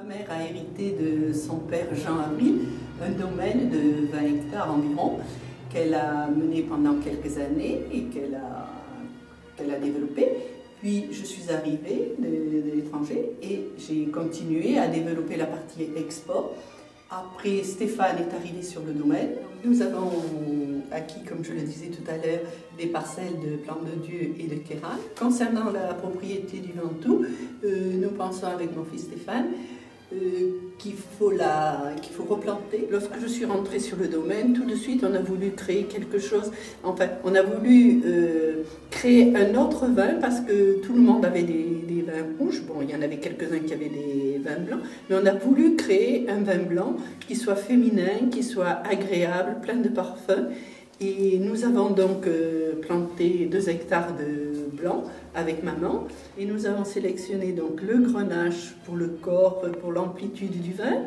mère a hérité de son père Jean Avril un domaine de 20 hectares environ qu'elle a mené pendant quelques années et qu'elle a développé. Puis je suis arrivée de l'étranger et j'ai continué à développer la partie export. Après, Stéphane est arrivé sur le domaine. Nous avons acquis, comme je le disais tout à l'heure, des parcelles de Plan de Dieu et de Kéran. Concernant la propriété du Ventoux, nous pensons avec mon fils Stéphane qu'il faut replanter. Lorsque je suis rentrée sur le domaine, tout de suite on a voulu créer quelque chose, enfin on a voulu créer un autre vin parce que tout le monde avait des vins rouges, bon il y en avait quelques-uns qui avaient des vins blancs, mais on a voulu créer un vin blanc qui soit féminin, qui soit agréable, plein de parfums. Et nous avons donc planté 2 hectares de blanc avec maman et nous avons sélectionné donc le grenache pour le corps, pour l'amplitude du vin,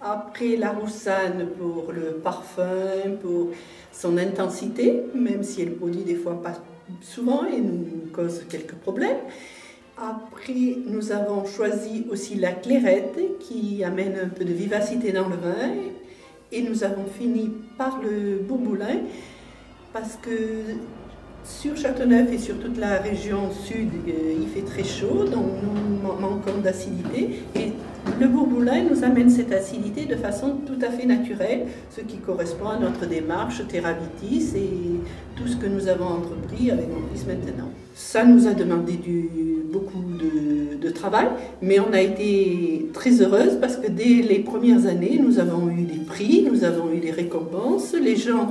après la roussanne pour le parfum, pour son intensité, même si elle produit des fois pas souvent et nous cause quelques problèmes. Après, nous avons choisi aussi la clairette qui amène un peu de vivacité dans le vin. Et nous avons fini par le bourboulin parce que sur Châteauneuf et sur toute la région sud, il fait très chaud, donc nous manquons d'acidité. Et le bourboulin nous amène cette acidité de façon tout à fait naturelle, ce qui correspond à notre démarche Terravitis et tout ce que nous avons entrepris avec mon fils maintenant. Ça nous a demandé beaucoup de travail, mais on a été très heureuse parce que dès les premières années, nous avons eu des prix, nous avons eu des récompenses, les gens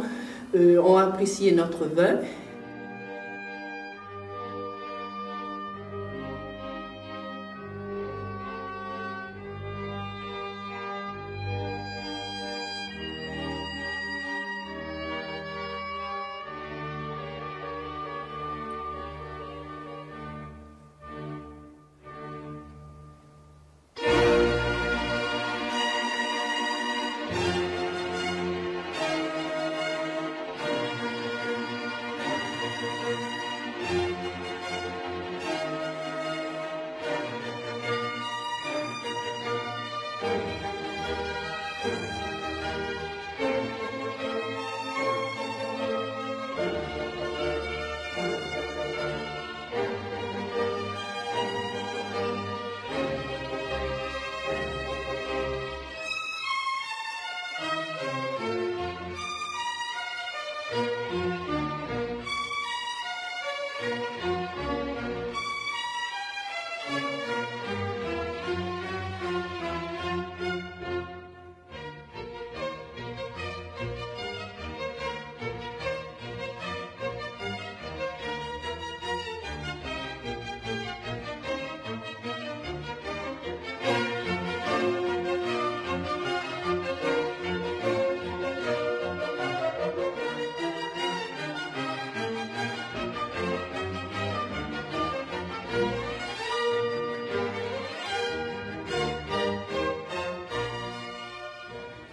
ont apprécié notre vin.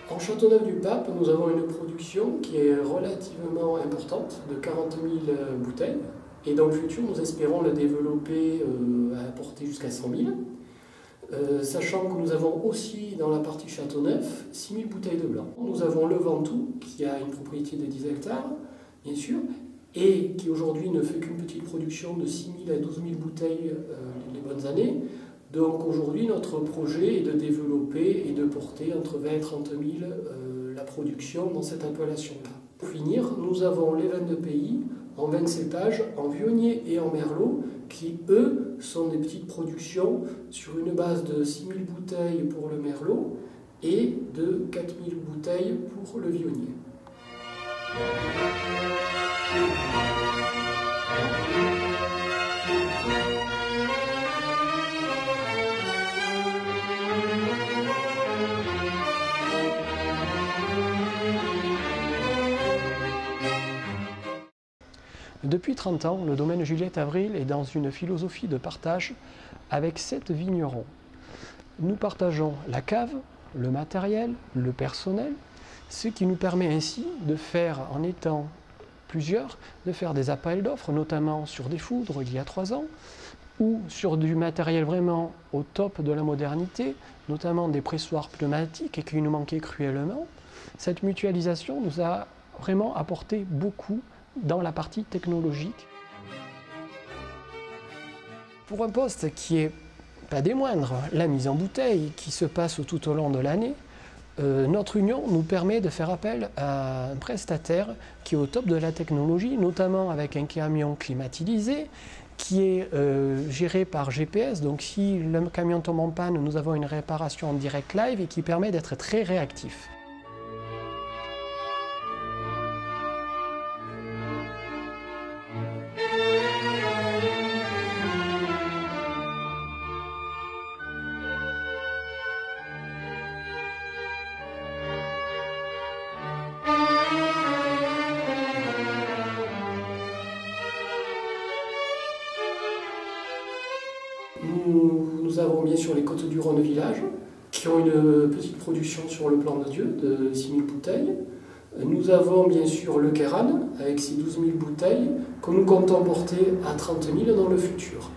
En Châteauneuf-du-Pape, nous avons une production qui est relativement importante, de 40 000 bouteilles. Et dans le futur, nous espérons la développer à porter jusqu'à 100 000. Sachant que nous avons aussi dans la partie Châteauneuf 6 000 bouteilles de blanc. Nous avons le Ventoux qui a une propriété de 10 hectares, bien sûr, et qui aujourd'hui ne fait qu'une petite production de 6 000 à 12 000 bouteilles les bonnes années. Donc aujourd'hui, notre projet est de développer et de porter entre 20 et 30 000 la production dans cette appellation-là. Pour finir, nous avons les vins de pays en vins de cépage, en vionnier et en merlot, qui eux sont des petites productions sur une base de 6 000 bouteilles pour le merlot et de 4 000 bouteilles pour le vionnier. Depuis 30 ans, le domaine Juliette Avril est dans une philosophie de partage avec 7 vignerons. Nous partageons la cave, le matériel, le personnel, ce qui nous permet ainsi de faire, en étant plusieurs, de faire des appels d'offres, notamment sur des foudres il y a 3 ans, ou sur du matériel vraiment au top de la modernité, notamment des pressoirs pneumatiques et qui nous manquaient cruellement, cette mutualisation nous a vraiment apporté beaucoup dans la partie technologique. Pour un poste qui est pas des moindres, la mise en bouteille qui se passe tout au long de l'année, notre union nous permet de faire appel à un prestataire qui est au top de la technologie, notamment avec un camion climatisé qui est géré par GPS. Donc si le camion tombe en panne, nous avons une réparation en direct live et qui permet d'être très réactif. Nous avons bien sûr les Côtes du Rhône Village, qui ont une petite production sur le plan de Dieu de 6 000 bouteilles. Nous avons bien sûr le Kéran, avec ses 12 000 bouteilles, que nous comptons porter à 30 000 dans le futur.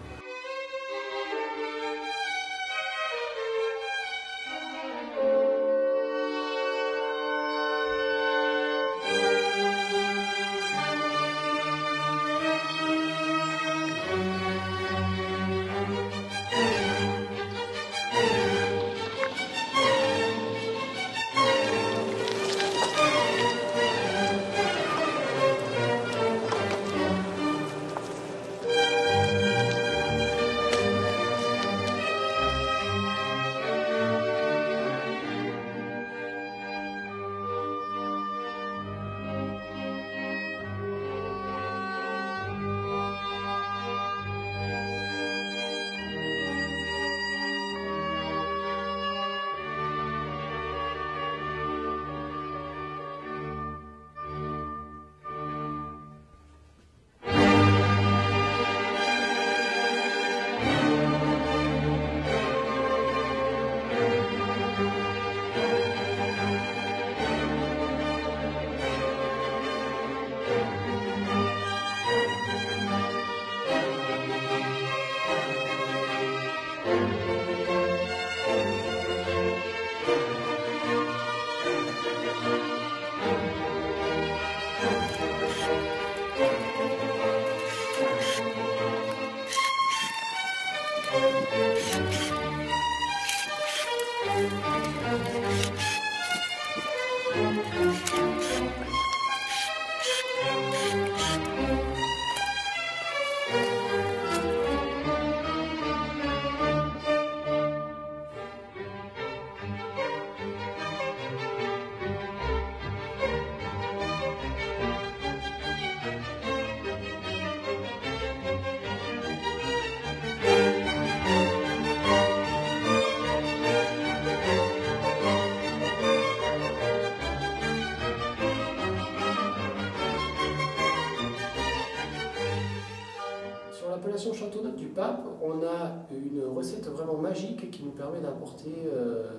L'appellation Châteauneuf du Pape, on a une recette vraiment magique qui nous permet d'apporter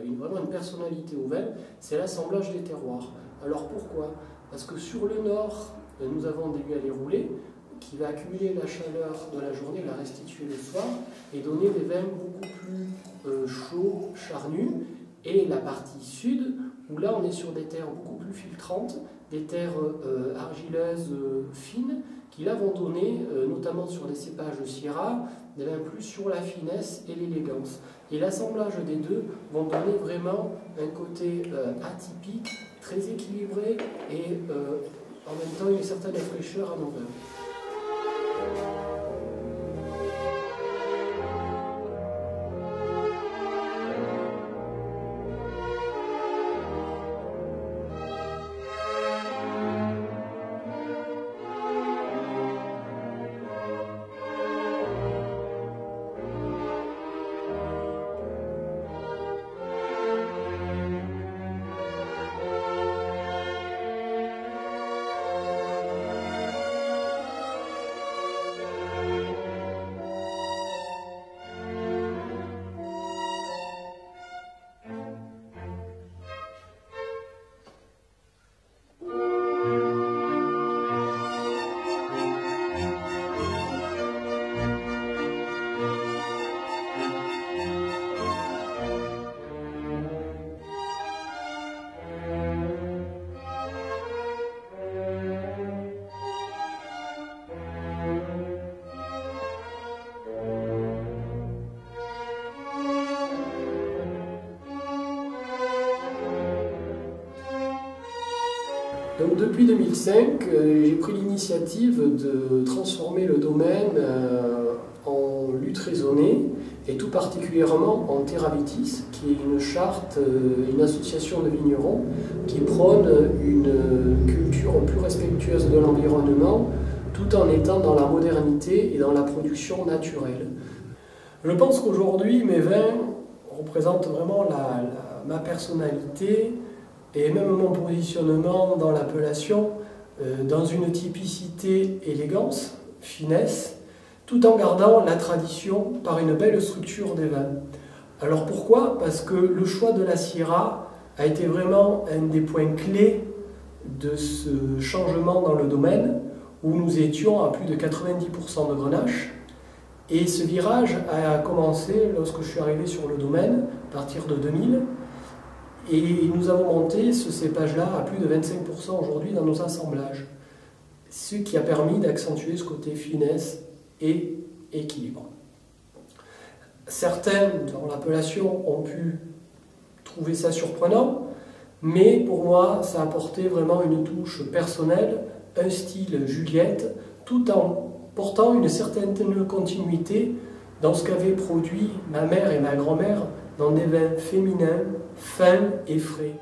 vraiment une personnalité au vin, c'est l'assemblage des terroirs. Alors pourquoi? Parce que sur le nord, nous avons des galets roulés qui va accumuler la chaleur de la journée, la restituer le soir et donner des vins beaucoup plus chauds, charnus. Et la partie sud, où là on est sur des terres beaucoup plus filtrantes, des terres argileuses fines, qui là vont donner, notamment sur les cépages Syrah, des vins plus sur la finesse et l'élégance. Et l'assemblage des deux vont donner vraiment un côté atypique, très équilibré et en même temps une certaine fraîcheur à nos vins. Donc depuis 2005, j'ai pris l'initiative de transformer le domaine en lutte raisonnée et tout particulièrement en Terravitis, qui est une charte, une association de vignerons qui prône une culture plus respectueuse de l'environnement tout en étant dans la modernité et dans la production naturelle. Je pense qu'aujourd'hui mes vins représentent vraiment ma personnalité et même mon positionnement dans l'appellation, dans une typicité élégance, finesse, tout en gardant la tradition par une belle structure des vins. Alors pourquoi? Parce que le choix de la Syrah a été vraiment un des points clés de ce changement dans le domaine, où nous étions à plus de 90% de grenache. Et ce virage a commencé lorsque je suis arrivé sur le domaine, à partir de 2000. Et nous avons monté ce cépage-là à plus de 25% aujourd'hui dans nos assemblages. Ce qui a permis d'accentuer ce côté finesse et équilibre. Certains dans l'appellation ont pu trouver ça surprenant, mais pour moi ça a apporté vraiment une touche personnelle, un style Juliette, tout en portant une certaine continuité dans ce qu'avaient produit ma mère et ma grand-mère dans des vins féminins, fins et frais.